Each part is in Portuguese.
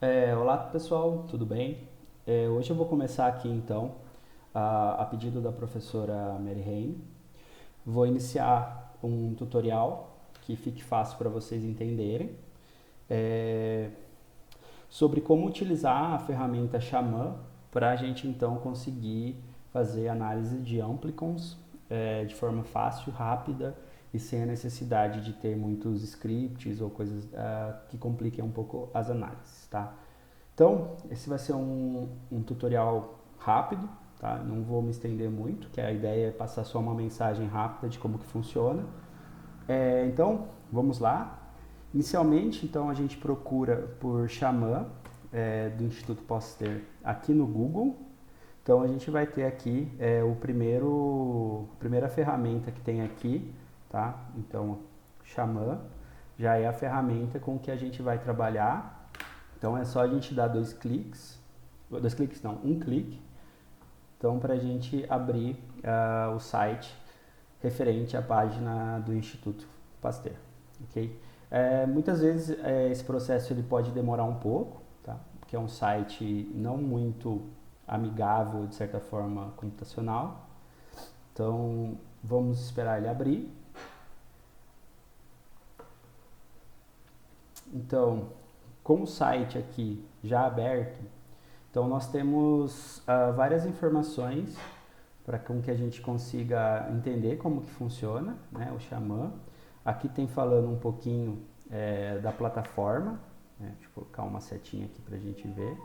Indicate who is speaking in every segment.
Speaker 1: Olá pessoal, tudo bem? Hoje eu vou começar aqui então, a pedido da professora Mary Heine. Vou iniciar um tutorial que fique fácil para vocês entenderem é, sobre como utilizar a ferramenta Xamã para a gente então conseguir fazer análise de amplicons de forma fácil, rápida e sem a necessidade de ter muitos scripts ou coisas que compliquem um pouco as análises, tá? Então, esse vai ser um tutorial rápido, tá? Não vou me estender muito, que a ideia é passar só uma mensagem rápida de como que funciona. Então, vamos lá. Inicialmente, então, a gente procura por Xamã, do Instituto Pasteur, aqui no Google. Então, a gente vai ter aqui a primeira ferramenta que tem aqui, tá? Então, Xamã já é a ferramenta com que a gente vai trabalhar. Então é só a gente dar dois cliques não, um clique, então para a gente abrir o site referente à página do Instituto Pasteur, ok? Muitas vezes esse processo ele pode demorar um pouco, tá? Porque é um site não muito amigável de certa forma computacional, então vamos esperar ele abrir. Então, com o site aqui já aberto, então nós temos várias informações para que a gente consiga entender como que funciona, né, o Xamã. Aqui tem falando um pouquinho da plataforma, né, deixa eu colocar uma setinha aqui para a gente ver.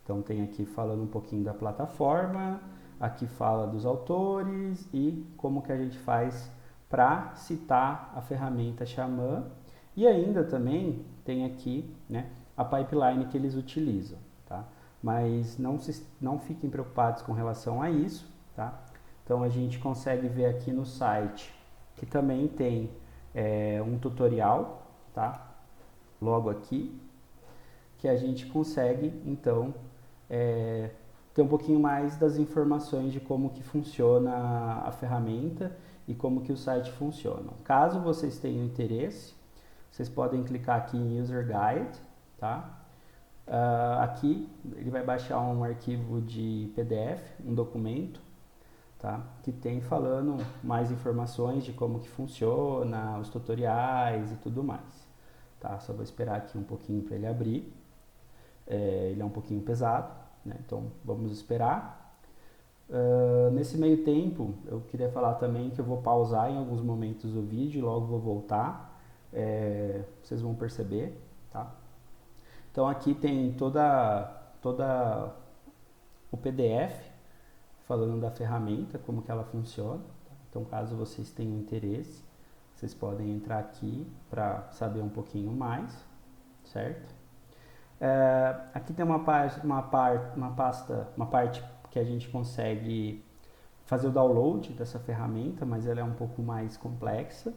Speaker 1: Então tem aqui falando um pouquinho da plataforma, aqui fala dos autores e como que a gente faz para citar a ferramenta Xamã. E ainda também tem aqui, né, a pipeline que eles utilizam, tá? Mas não fiquem preocupados com relação a isso, tá? Então a gente consegue ver aqui no site que também tem um tutorial, tá? Logo aqui, que a gente consegue então ter um pouquinho mais das informações de como que funciona a ferramenta e como que o site funciona. Caso vocês tenham interesse, vocês podem clicar aqui em User Guide, tá? Aqui ele vai baixar um arquivo de PDF, um documento, tá? Que tem falando mais informações de como que funciona, os tutoriais e tudo mais, tá? Só vou esperar aqui um pouquinho para ele abrir. Ele é um pouquinho pesado, né? Então vamos esperar. Nesse meio tempo, eu queria falar também que eu vou pausar em alguns momentos o vídeo e logo vou voltar. Vocês vão perceber, tá? Então aqui tem toda o PDF falando da ferramenta, como que ela funciona. Então caso vocês tenham interesse, vocês podem entrar aqui para saber um pouquinho mais, certo? Aqui tem uma parte que a gente consegue fazer o download dessa ferramenta, mas ela é um pouco mais complexa.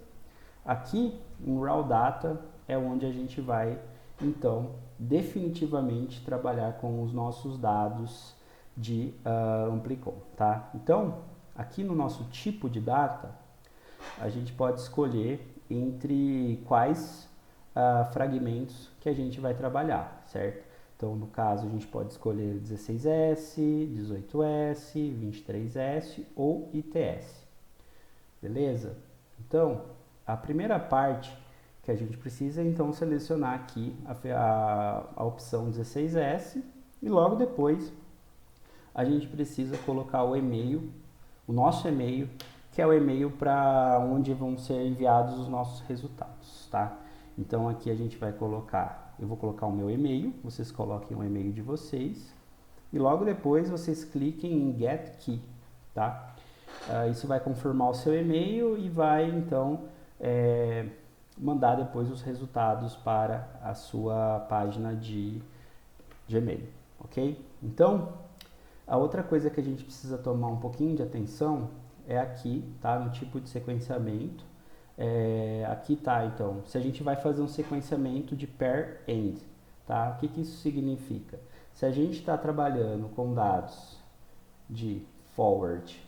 Speaker 1: Aqui, em Raw Data, é onde a gente vai, então, definitivamente trabalhar com os nossos dados de Amplicon, tá? Então, aqui no nosso tipo de data, a gente pode escolher entre quais fragmentos que a gente vai trabalhar, certo? Então, no caso, a gente pode escolher 16S, 18S, 23S ou ITS, beleza? Então, a primeira parte que a gente precisa é então selecionar aqui a opção 16S e logo depois a gente precisa colocar o e-mail, o nosso e-mail, que é o e-mail para onde vão ser enviados os nossos resultados, tá? Então aqui a gente vai colocar, eu vou colocar o meu e-mail, vocês coloquem o e-mail de vocês e logo depois vocês cliquem em Get Key, tá? Isso vai confirmar o seu e-mail e vai então mandar depois os resultados para a sua página de Gmail, ok? Então, a outra coisa que a gente precisa tomar um pouquinho de atenção é aqui, tá? No tipo de sequenciamento. Aqui tá, então, se a gente vai fazer um sequenciamento de pair end, tá? O que que isso significa? Se a gente está trabalhando com dados de forward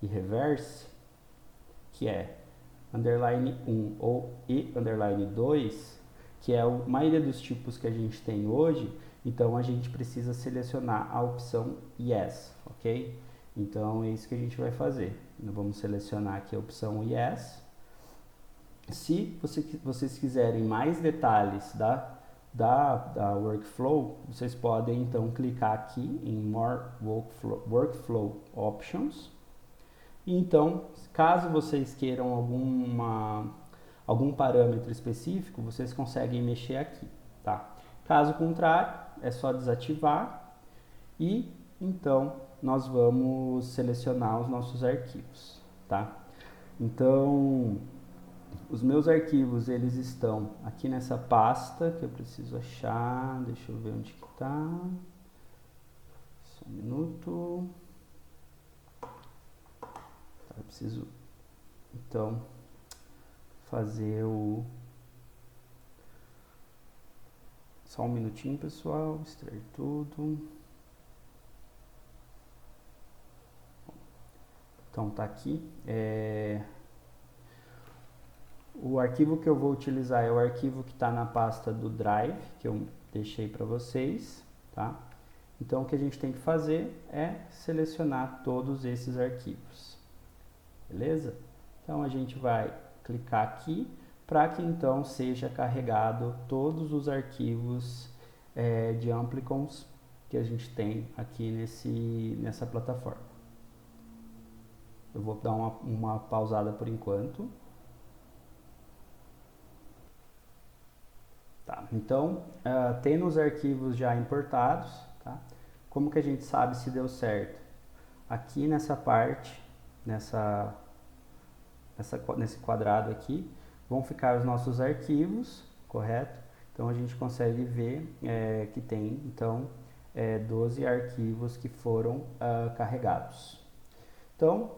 Speaker 1: e reverse, que é underline 1 ou e underline 2, que é a maioria dos tipos que a gente tem hoje, então a gente precisa selecionar a opção Yes, ok? Então é isso que a gente vai fazer. Vamos selecionar aqui a opção Yes. Se vocês quiserem mais detalhes da workflow, vocês podem então clicar aqui em More Workflow Options. E então, caso vocês queiram algum parâmetro específico, vocês conseguem mexer aqui, tá? Caso contrário, é só desativar e então nós vamos selecionar os nossos arquivos, tá? Então, os meus arquivos, eles estão aqui nessa pasta que eu preciso achar. Deixa eu ver onde que tá. Só um minuto. Tá, eu preciso, então, fazer o... Só um minutinho, pessoal. Extrair tudo. Então, tá aqui. O arquivo que eu vou utilizar é o arquivo que está na pasta do Drive, que eu deixei para vocês, tá? Então, o que a gente tem que fazer é selecionar todos esses arquivos, beleza? Então, a gente vai clicar aqui para que então seja carregado todos os arquivos de Amplicons que a gente tem aqui nessa plataforma. Eu vou dar uma pausada por enquanto. Tá, então, tendo os arquivos já importados, tá? Como que a gente sabe se deu certo? Aqui nessa parte, nesse quadrado aqui, vão ficar os nossos arquivos, correto? Então, a gente consegue ver que tem, então, 12 arquivos que foram carregados. Então,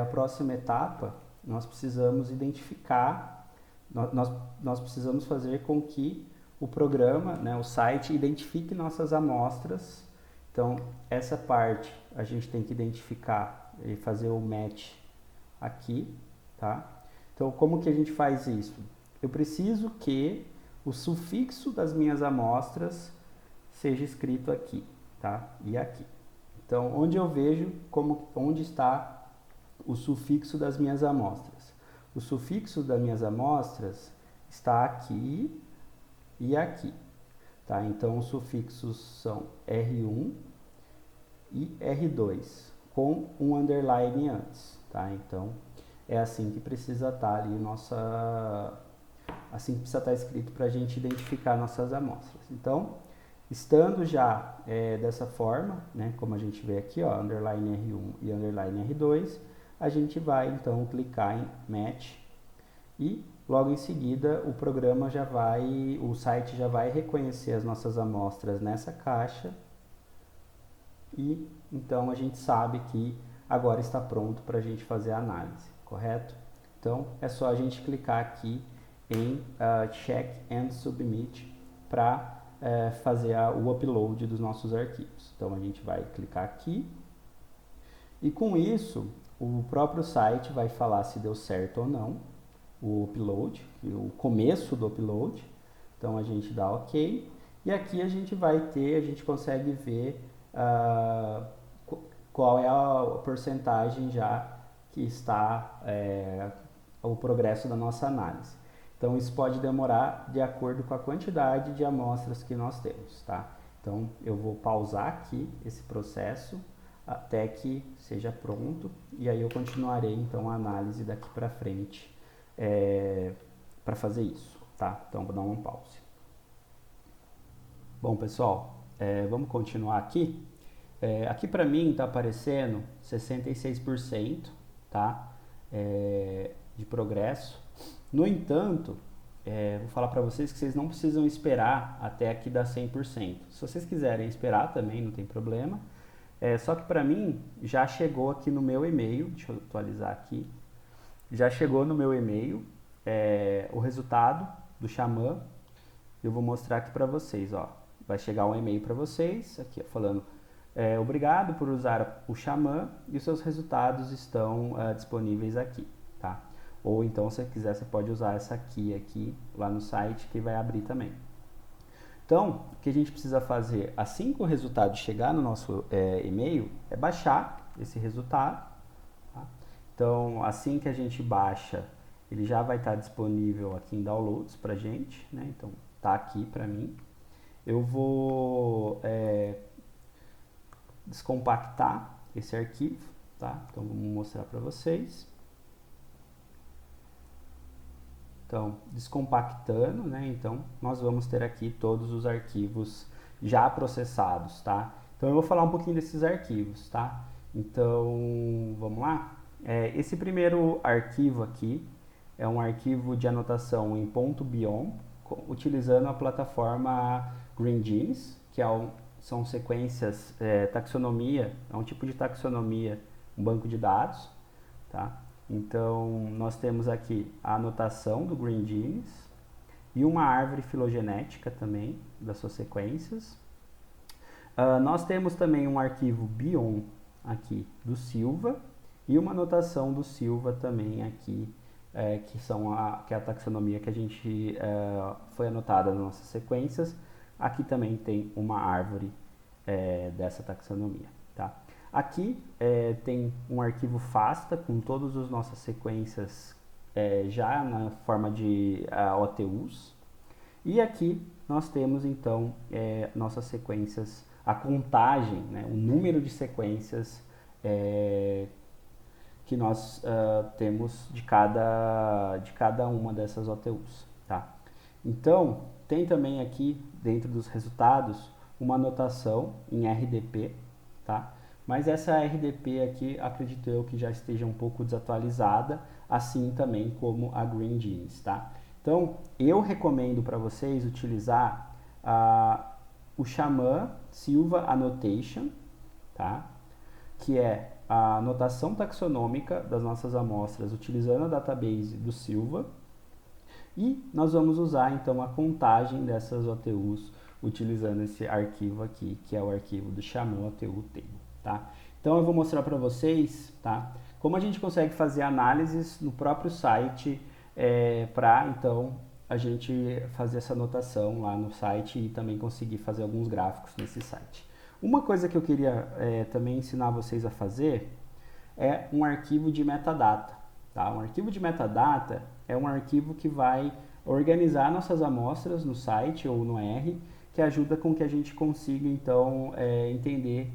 Speaker 1: a próxima etapa, nós precisamos identificar, nós precisamos fazer com que o programa, né, o site, identifique nossas amostras. Então, essa parte a gente tem que identificar e fazer o match aqui, tá? Então, como que a gente faz isso? Eu preciso que o sufixo das minhas amostras seja escrito aqui, tá? E aqui. Então, onde eu vejo onde está o sufixo das minhas amostras? O sufixo das minhas amostras está aqui e aqui, tá? Então, os sufixos são R1 e R2, com um underline antes, tá? Então, é assim que precisa estar ali assim que precisa estar escrito para a gente identificar nossas amostras. Então, estando já dessa forma, né, como a gente vê aqui, ó, underline R1 e underline R2, a gente vai então clicar em Match e logo em seguida o site já vai reconhecer as nossas amostras nessa caixa e então a gente sabe que agora está pronto para a gente fazer a análise, correto? Então é só a gente clicar aqui em Check and Submit para fazer o upload dos nossos arquivos. Então a gente vai clicar aqui e com isso o próprio site vai falar se deu certo ou não o upload, o começo do upload. Então a gente dá OK e aqui a gente consegue ver qual é a porcentagem já que está o progresso da nossa análise. Então isso pode demorar de acordo com a quantidade de amostras que nós temos, tá? Então eu vou pausar aqui esse processo até que seja pronto e aí eu continuarei então a análise daqui para frente para fazer isso, tá? Então vou dar um pause. Bom, pessoal, vamos continuar aqui. Aqui para mim está aparecendo 66%, tá? De progresso. No entanto, vou falar para vocês que vocês não precisam esperar até aqui dar 100%. Se vocês quiserem esperar também, não tem problema. Só que para mim já chegou aqui no meu e-mail, deixa eu atualizar aqui, já chegou no meu e-mail o resultado do Xamã. Eu vou mostrar aqui para vocês, ó. Vai chegar um e-mail para vocês, aqui falando obrigado por usar o Xamã e os seus resultados estão disponíveis aqui, tá? ou então, se você quiser, você pode usar essa key aqui lá no site, que vai abrir também. Então, o que a gente precisa fazer assim que o resultado chegar no nosso e-mail é baixar esse resultado. Tá? Então, assim que a gente baixa, ele já vai estar disponível aqui em downloads para a gente, né? Então, tá aqui para mim. Eu vou descompactar esse arquivo, tá? Então, vamos mostrar para vocês. Então, descompactando, né? Então, nós vamos ter aqui todos os arquivos já processados, tá? Então, eu vou falar um pouquinho desses arquivos, tá? Então, vamos lá? Esse primeiro arquivo aqui é um arquivo de anotação em .biom, utilizando a plataforma GreenGenes, que são sequências, taxonomia, é um tipo de taxonomia, um banco de dados, tá? Então, nós temos aqui a anotação do GreenGenes e uma árvore filogenética também das suas sequências. Nós temos também um arquivo Biom aqui do Silva e uma anotação do Silva também aqui, que é a taxonomia que a gente foi anotada nas nossas sequências. Aqui também tem uma árvore dessa taxonomia, tá? Aqui tem um arquivo FASTA com todas as nossas sequências já na forma de OTUs. E aqui nós temos então nossas sequências, a contagem, né, o número de sequências que nós temos de cada uma dessas OTUs. Tá? Então, tem também aqui dentro dos resultados uma anotação em RDP, tá? Mas essa RDP aqui, acredito eu que já esteja um pouco desatualizada, assim também como a GreenGenes, tá? Então, eu recomendo para vocês utilizar o Xamã Silva Annotation, tá? Que é a anotação taxonômica das nossas amostras utilizando a database do Silva. E nós vamos usar então a contagem dessas OTUs utilizando esse arquivo aqui, que é o arquivo do Xamã OTU Table. Tá? Então eu vou mostrar para vocês, tá, como a gente consegue fazer análises no próprio site para então a gente fazer essa anotação lá no site e também conseguir fazer alguns gráficos nesse site. Uma coisa que eu queria também ensinar vocês a fazer é um arquivo de metadata. Tá? Um arquivo de metadata é um arquivo que vai organizar nossas amostras no site ou no R, que ajuda com que a gente consiga então entender,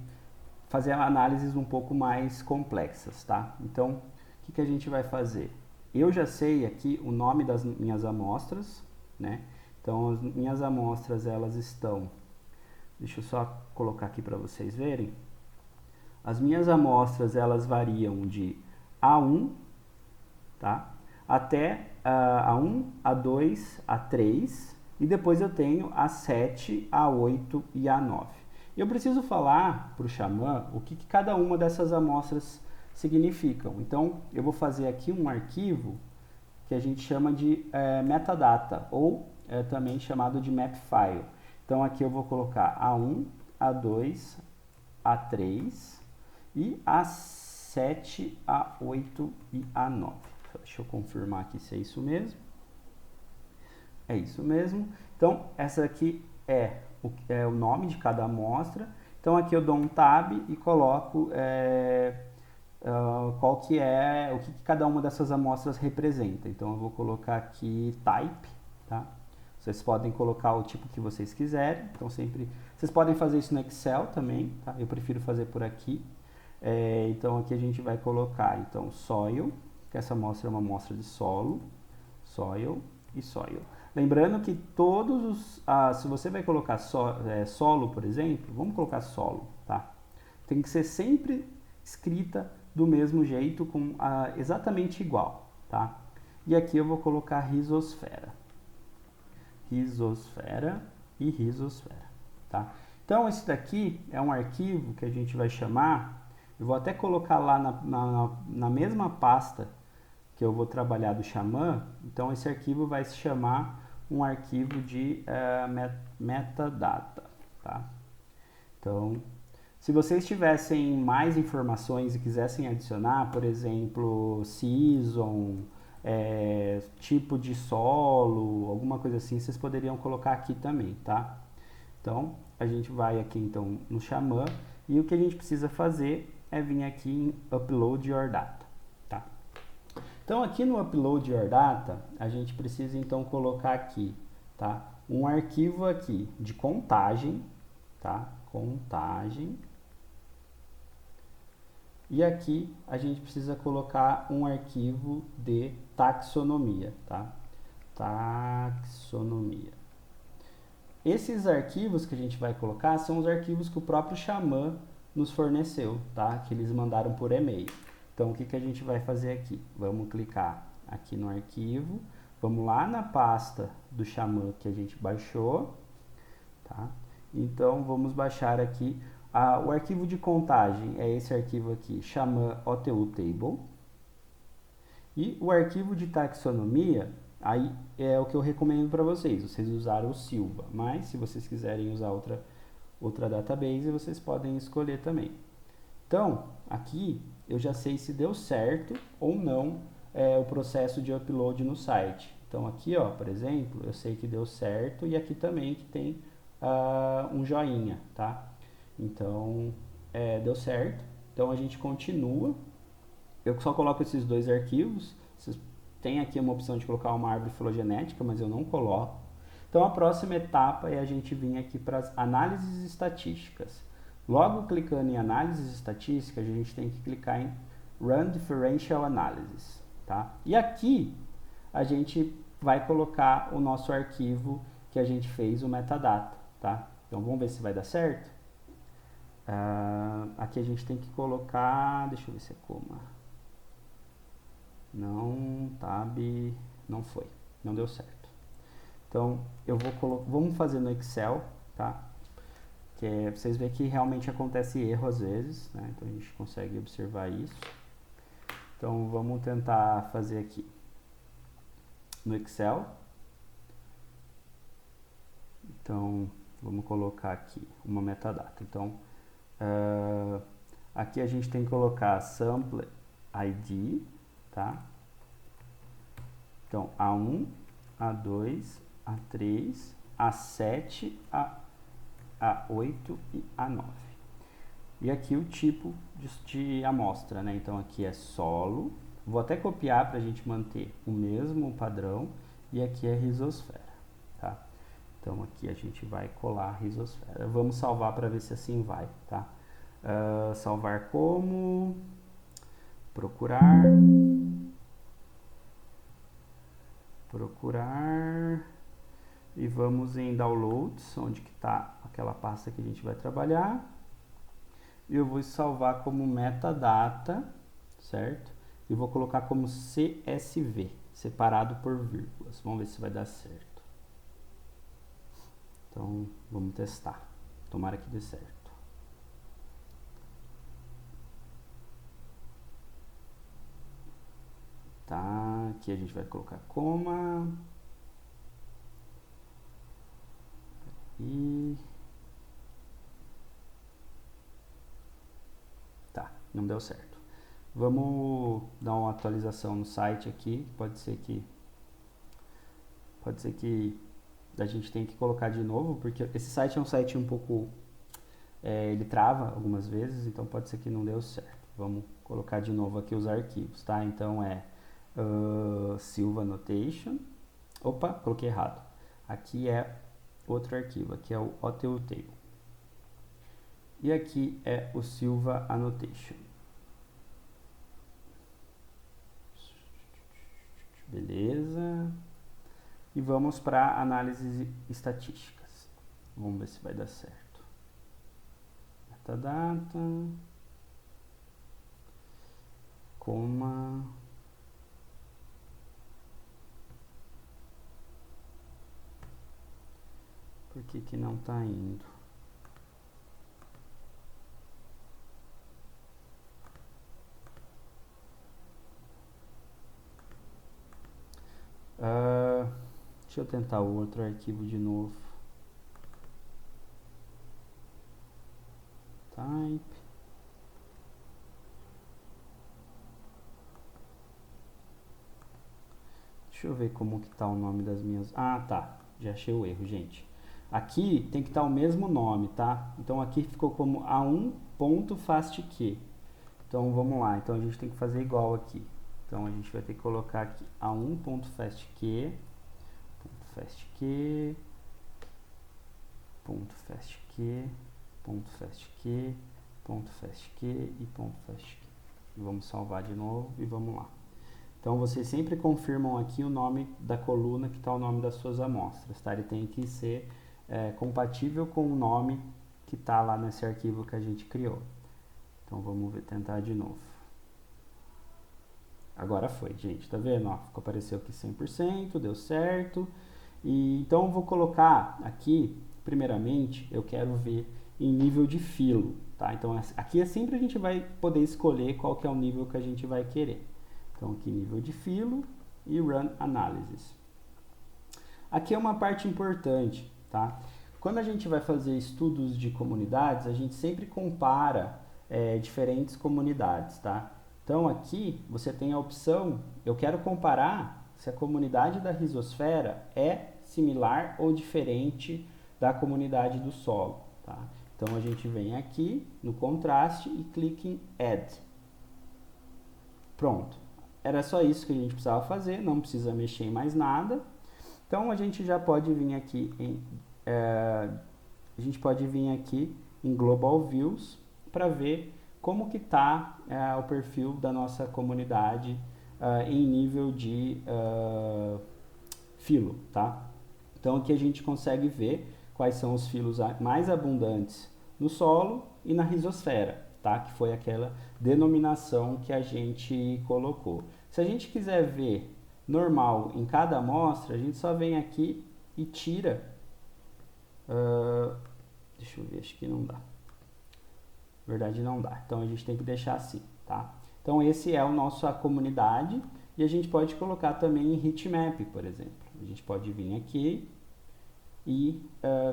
Speaker 1: fazer análises um pouco mais complexas, tá? Então, o que a gente vai fazer? Eu já sei aqui o nome das minhas amostras, né? Então, as minhas amostras, elas estão... Deixa eu só colocar aqui para vocês verem. As minhas amostras, elas variam de A1, tá? Até A1, A2, A3, e depois eu tenho A7, A8 e A9. Eu preciso falar para o Xamã o que cada uma dessas amostras significam. Então, eu vou fazer aqui um arquivo que a gente chama de metadata, ou também chamado de mapfile. Então, aqui eu vou colocar A1, A2, A3 e A7, A8 e A9. Deixa eu confirmar aqui se é isso mesmo. É isso mesmo. Então, essa aqui é o nome de cada amostra. Então, aqui eu dou um tab e coloco qual que é, o que cada uma dessas amostras representa. Então, eu vou colocar aqui type, tá? Vocês podem colocar o tipo que vocês quiserem. Então, sempre... Vocês podem fazer isso no Excel também, tá? Eu prefiro fazer por aqui. Então, aqui a gente vai colocar, então, soil, que essa amostra é uma amostra de solo, soil e soil. Lembrando que todos os... se você vai colocar solo, por exemplo, vamos colocar solo, tá? Tem que ser sempre escrita do mesmo jeito, exatamente igual, tá? E aqui eu vou colocar risosfera. Risosfera e risosfera, tá? Então, esse daqui é um arquivo que a gente vai chamar, eu vou até colocar lá na mesma pasta que eu vou trabalhar do Xamã, então esse arquivo vai se chamar um arquivo de metadata, tá? Então, se vocês tivessem mais informações e quisessem adicionar, por exemplo, season, tipo de solo, alguma coisa assim, vocês poderiam colocar aqui também, tá? Então, a gente vai aqui então no Xamã e o que a gente precisa fazer é vir aqui em Upload Your Data, tá? Então, aqui no Upload Your Data, a gente precisa então colocar aqui, tá? Um arquivo aqui de contagem, tá? Contagem. E aqui a gente precisa colocar um arquivo de taxonomia, tá? Taxonomia. Esses arquivos que a gente vai colocar são os arquivos que o próprio Xamã nos forneceu, tá? Que eles mandaram por e-mail. Então, o que que a gente vai fazer aqui? Vamos clicar aqui no arquivo, vamos lá na pasta do Xamã que a gente baixou, tá? Então, vamos baixar aqui o arquivo de contagem, é esse arquivo aqui, Xamã OTU Table. E o arquivo de taxonomia, aí é o que eu recomendo para vocês. Vocês usaram o Silva, mas se vocês quiserem usar outra database, vocês podem escolher também. Então, aqui eu já sei se deu certo ou não o processo de upload no site. Então, aqui, ó, por exemplo, eu sei que deu certo e aqui também que tem um joinha, tá? Então, deu certo. Então, a gente continua. Eu só coloco esses dois arquivos. Vocês têm aqui uma opção de colocar uma árvore filogenética, mas eu não coloco. Então, a próxima etapa é a gente vir aqui para as análises estatísticas. Logo clicando em análises estatísticas, a gente tem que clicar em Run Differential Analysis, tá? E aqui a gente vai colocar o nosso arquivo que a gente fez, o metadata, tá? Então, vamos ver se vai dar certo. Aqui a gente tem que colocar, deixa eu ver se é coma. Não, tab, não foi, não deu certo. Então, eu vou colocar, vamos fazer no Excel, tá? Que é, vocês veem que realmente acontece erro às vezes, né? Então, a gente consegue observar isso. Então, vamos tentar fazer aqui no Excel. Então, vamos colocar aqui uma metadata. Então, aqui a gente tem que colocar sample ID, tá? Então, A1, A2, A3, A7, A8 e A9. E aqui o tipo de amostra, né? Então, aqui é solo. Vou até copiar para a gente manter o mesmo padrão. E aqui é risosfera, tá? Então, aqui a gente vai colar a risosfera. Vamos salvar para ver se assim vai, tá? Salvar como... Procurar... E vamos em downloads, onde que está aquela pasta que a gente vai trabalhar. E eu vou salvar como metadata, certo? E vou colocar como CSV, separado por vírgulas. Vamos ver se vai dar certo. Então, vamos testar. Tomara que dê certo. Tá, aqui a gente vai colocar coma. E... tá, não deu certo. Vamos dar uma atualização no site aqui. Pode ser que a gente tenha que colocar de novo, porque esse site é um site um pouco... ele trava algumas vezes, então pode ser que não deu certo. Vamos colocar de novo aqui os arquivos, tá? Então Silva Annotation. Opa, coloquei errado. Aqui é outro arquivo, aqui é o OTU Table. E aqui é o Silva Annotation. Beleza. E vamos para análises estatísticas. Vamos ver se vai dar certo. Metadata. Coma. Por que não está indo? Deixa eu tentar o outro arquivo de novo. Type. Deixa eu ver como que tá o nome das minhas... Ah, tá. Já achei o erro, gente. Aqui tem que estar o mesmo nome, tá? Então aqui ficou como a1.fastq. Então vamos lá. Então a gente tem que fazer igual aqui. Então a gente vai ter que colocar aqui a1.fastq, .fastq, .fastq, .fastq, .fastq e .fastq. Vamos salvar de novo e vamos lá. Então vocês sempre confirmam aqui o nome da coluna que está o nome das suas amostras, tá? Ele tem que ser compatível com o nome que está lá nesse arquivo que a gente criou. Então vamos ver, tentar de novo. Agora foi, gente, tá vendo? Ó, apareceu aqui 100%, deu certo. E, então eu vou colocar aqui, primeiramente, eu quero ver em nível de filo, tá? Então aqui é sempre a gente vai poder escolher qual que é o nível que a gente vai querer. Então aqui nível de filo e Run Analysis. Aqui é uma parte importante, tá? Quando a gente vai fazer estudos de comunidades, a gente sempre compara diferentes comunidades, tá? Então aqui você tem a opção, eu quero comparar se a comunidade da risosfera é similar ou diferente da comunidade do solo, tá? Então a gente vem aqui no contraste e clica em Add. Pronto. Era só isso que a gente precisava fazer, não precisa mexer em mais nada. Então a gente já pode vir aqui em Global Views para ver como que está o perfil da nossa comunidade em nível de filo, tá? Então aqui a gente consegue ver quais são os filos mais abundantes no solo e na risosfera, tá? Que foi aquela denominação que a gente colocou. Se a gente quiser ver normal em cada amostra, a gente só vem aqui e tira. Deixa eu ver, acho que não dá. Na verdade não dá, então a gente tem que deixar assim, tá? Então esse é a nossa comunidade e a gente pode colocar também em heatmap, por exemplo. A gente pode vir aqui e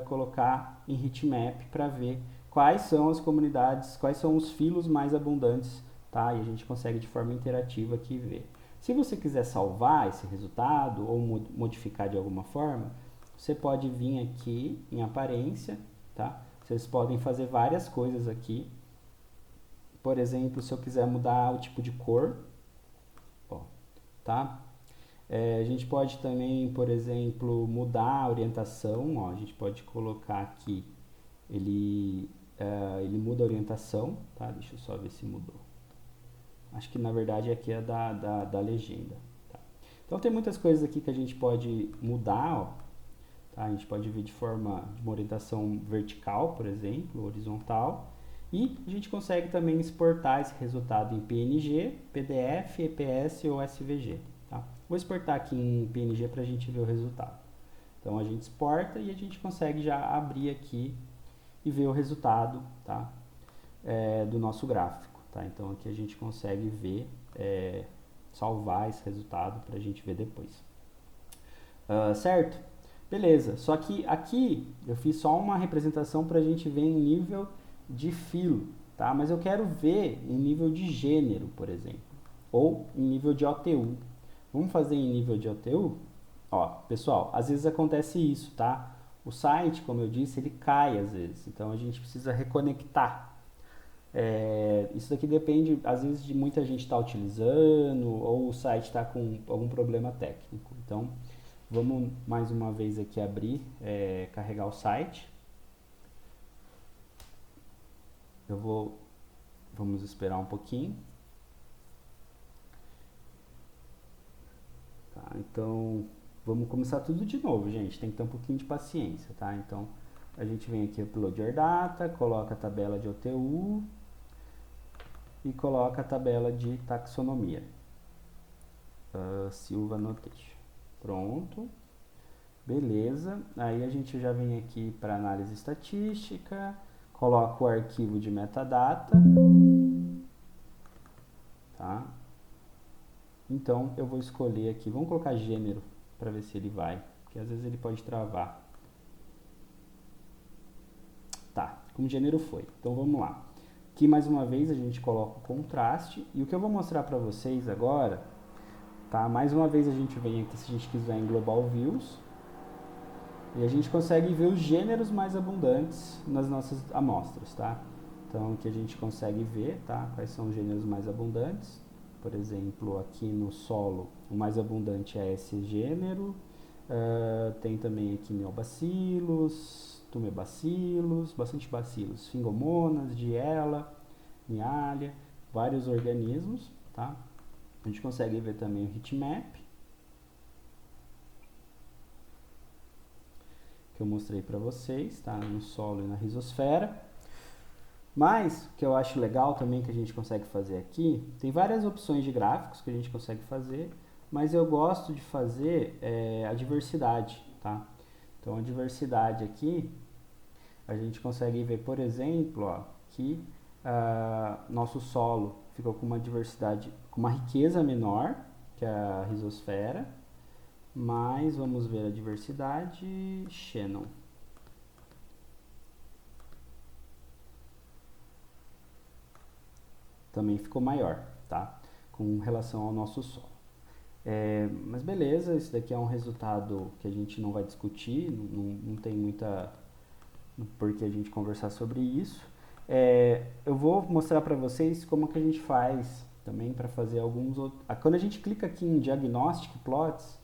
Speaker 1: colocar em heatmap para ver quais são as comunidades, quais são os filos mais abundantes, tá? E a gente consegue de forma interativa aqui ver. Se você quiser salvar esse resultado ou modificar de alguma forma, você pode vir aqui em aparência, tá? Vocês podem fazer várias coisas aqui. Por exemplo, se eu quiser mudar o tipo de cor, ó, tá? A gente pode também, por exemplo, mudar a orientação, ó, a gente pode colocar aqui, ele muda a orientação, tá? Deixa eu só ver se mudou. Acho que na verdade aqui é da legenda. Tá? Então tem muitas coisas aqui que a gente pode mudar, ó, tá? A gente pode ver de uma orientação vertical, por exemplo, horizontal. E a gente consegue também exportar esse resultado em PNG, PDF, EPS ou SVG. Tá? Vou exportar aqui em PNG para a gente ver o resultado. Então a gente exporta e a gente consegue já abrir aqui e ver o resultado, tá? Do nosso gráfico. Tá? Então aqui a gente consegue ver, salvar esse resultado para a gente ver depois. Certo? Beleza, só que aqui eu fiz só uma representação para a gente ver em nível de filo, tá? Mas eu quero ver em nível de gênero, por exemplo, ou em nível de OTU. Vamos fazer em nível de OTU? Ó, pessoal, às vezes acontece isso, tá? O site, como eu disse, ele cai às vezes, então a gente precisa reconectar. Isso daqui depende, às vezes, de muita gente estar utilizando ou o site está com algum problema técnico. Então, vamos mais uma vez aqui abrir, carregar o site. Vamos esperar um pouquinho. Tá, então, vamos começar tudo de novo, gente. Tem que ter um pouquinho de paciência, tá? Então, a gente vem aqui, Upload Your Data, coloca a tabela de OTU e coloca a tabela de taxonomia. Silva Notation. Pronto. Beleza. Aí a gente já vem aqui para análise estatística, coloca o arquivo de metadata, tá? Então eu vou escolher aqui, vamos colocar gênero para ver se ele vai, porque às vezes ele pode travar. Tá, como gênero foi. Então vamos lá. Aqui mais uma vez a gente coloca o contraste e o que eu vou mostrar para vocês agora tá? Mais uma vez a gente vem aqui, se a gente quiser, em Global Views, e a gente consegue ver os gêneros mais abundantes nas nossas amostras, tá? Então aqui a gente consegue ver, tá? Quais são os gêneros mais abundantes. Por exemplo, aqui no solo, o mais abundante é esse gênero. Tem também aqui neobacilos, tumebacilos, bastante bacilos, fingomonas, diela, nialia, vários organismos, tá? A gente consegue ver também o heatmap, que eu mostrei para vocês, tá? No solo e na rizosfera. Mas, o que eu acho legal também que a gente consegue fazer aqui, tem várias opções de gráficos que a gente consegue fazer, mas eu gosto de fazer a diversidade, tá? Então, a diversidade aqui, a gente consegue ver, por exemplo, ó, que nosso solo ficou com uma diversidade, com uma riqueza menor que a rizosfera, mas vamos ver a diversidade Shannon. Também ficou maior, tá? Com relação ao nosso solo. Mas beleza, esse daqui é um resultado que a gente não vai discutir, não tem muita por que a gente conversar sobre isso. Eu vou mostrar para vocês como que a gente faz também para fazer alguns outros. Quando a gente clica aqui em Diagnostic Plots,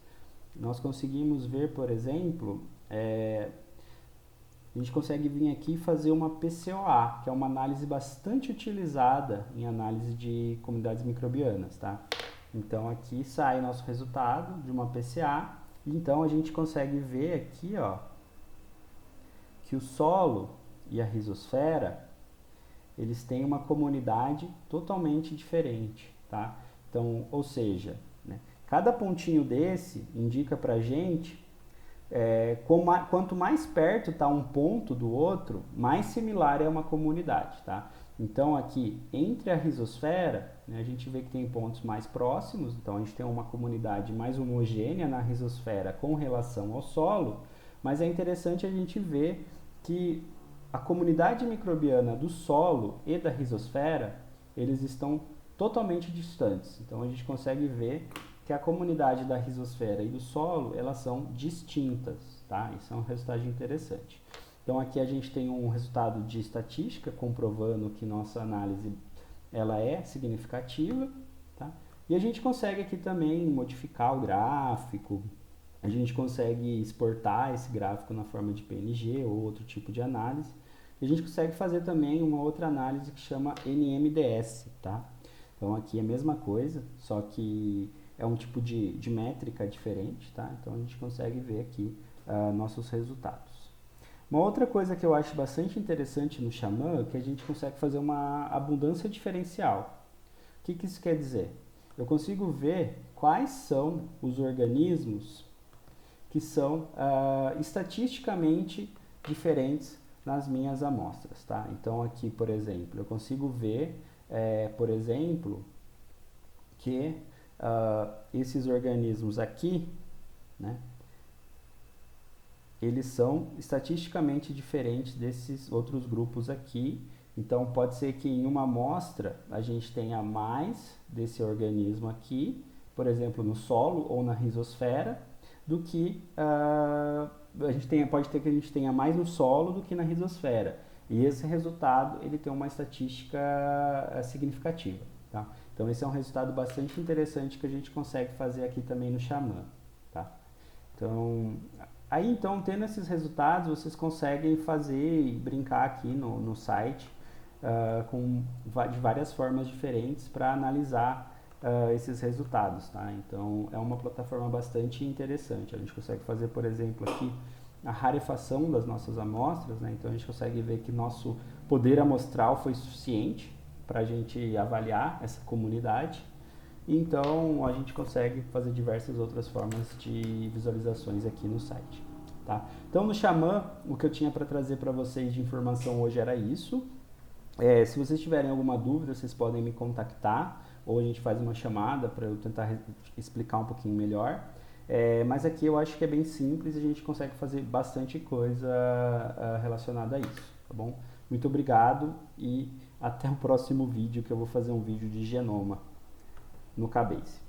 Speaker 1: nós conseguimos ver, por exemplo, a gente consegue vir aqui e fazer uma PCOA, que é uma análise bastante utilizada em análise de comunidades microbianas, tá? Então aqui sai nosso resultado de uma PCA, e então a gente consegue ver aqui, ó, que o solo e a rizosfera, eles têm uma comunidade totalmente diferente, tá? Então, ou seja, né, cada pontinho desse indica pra gente quanto mais perto está um ponto do outro, mais similar é uma comunidade, tá? Então aqui, entre a rizosfera, né, a gente vê que tem pontos mais próximos, então a gente tem uma comunidade mais homogênea na rizosfera com relação ao solo, mas é interessante a gente ver que a comunidade microbiana do solo e da rizosfera, eles estão totalmente distantes. Então a gente consegue ver que a comunidade da rizosfera e do solo, elas são distintas, tá? Isso é um resultado interessante. Então aqui a gente tem um resultado de estatística comprovando que nossa análise ela é significativa, tá? E a gente consegue aqui também modificar o gráfico, a gente consegue exportar esse gráfico na forma de PNG ou outro tipo de análise. E a gente consegue fazer também uma outra análise que chama NMDS, tá? Então aqui é a mesma coisa, só que é um tipo de métrica diferente, tá? Então a gente consegue ver aqui nossos resultados. Uma outra coisa que eu acho bastante interessante no Xamã é que a gente consegue fazer uma abundância diferencial. O que isso quer dizer? Eu consigo ver quais são os organismos que são estatisticamente diferentes nas minhas amostras, tá? Então aqui, por exemplo, eu consigo ver, por exemplo, que esses organismos aqui, né, eles são estatisticamente diferentes desses outros grupos aqui. Então pode ser que em uma amostra a gente tenha mais desse organismo aqui, por exemplo, no solo ou na rizosfera, do que pode ter que a gente tenha mais no solo do que na rizosfera. E esse resultado ele tem uma estatística significativa, tá? Então esse é um resultado bastante interessante que a gente consegue fazer aqui também no Xamã, tá? Então, tendo esses resultados, vocês conseguem fazer e brincar aqui no site de várias formas diferentes para analisar esses resultados, tá? Então é uma plataforma bastante interessante. A gente consegue fazer, por exemplo, aqui a rarefação das nossas amostras, né? Então a gente consegue ver que nosso poder amostral foi suficiente para a gente avaliar essa comunidade. Então a gente consegue fazer diversas outras formas de visualizações aqui no site, tá? Então no Xamã, o que eu tinha para trazer para vocês de informação hoje era isso. Se vocês tiverem alguma dúvida, vocês podem me contactar ou a gente faz uma chamada para eu tentar explicar um pouquinho melhor. Mas aqui eu acho que é bem simples e a gente consegue fazer bastante coisa relacionada a isso, tá bom? Muito obrigado e até o próximo vídeo, que eu vou fazer um vídeo de genoma no Cabase.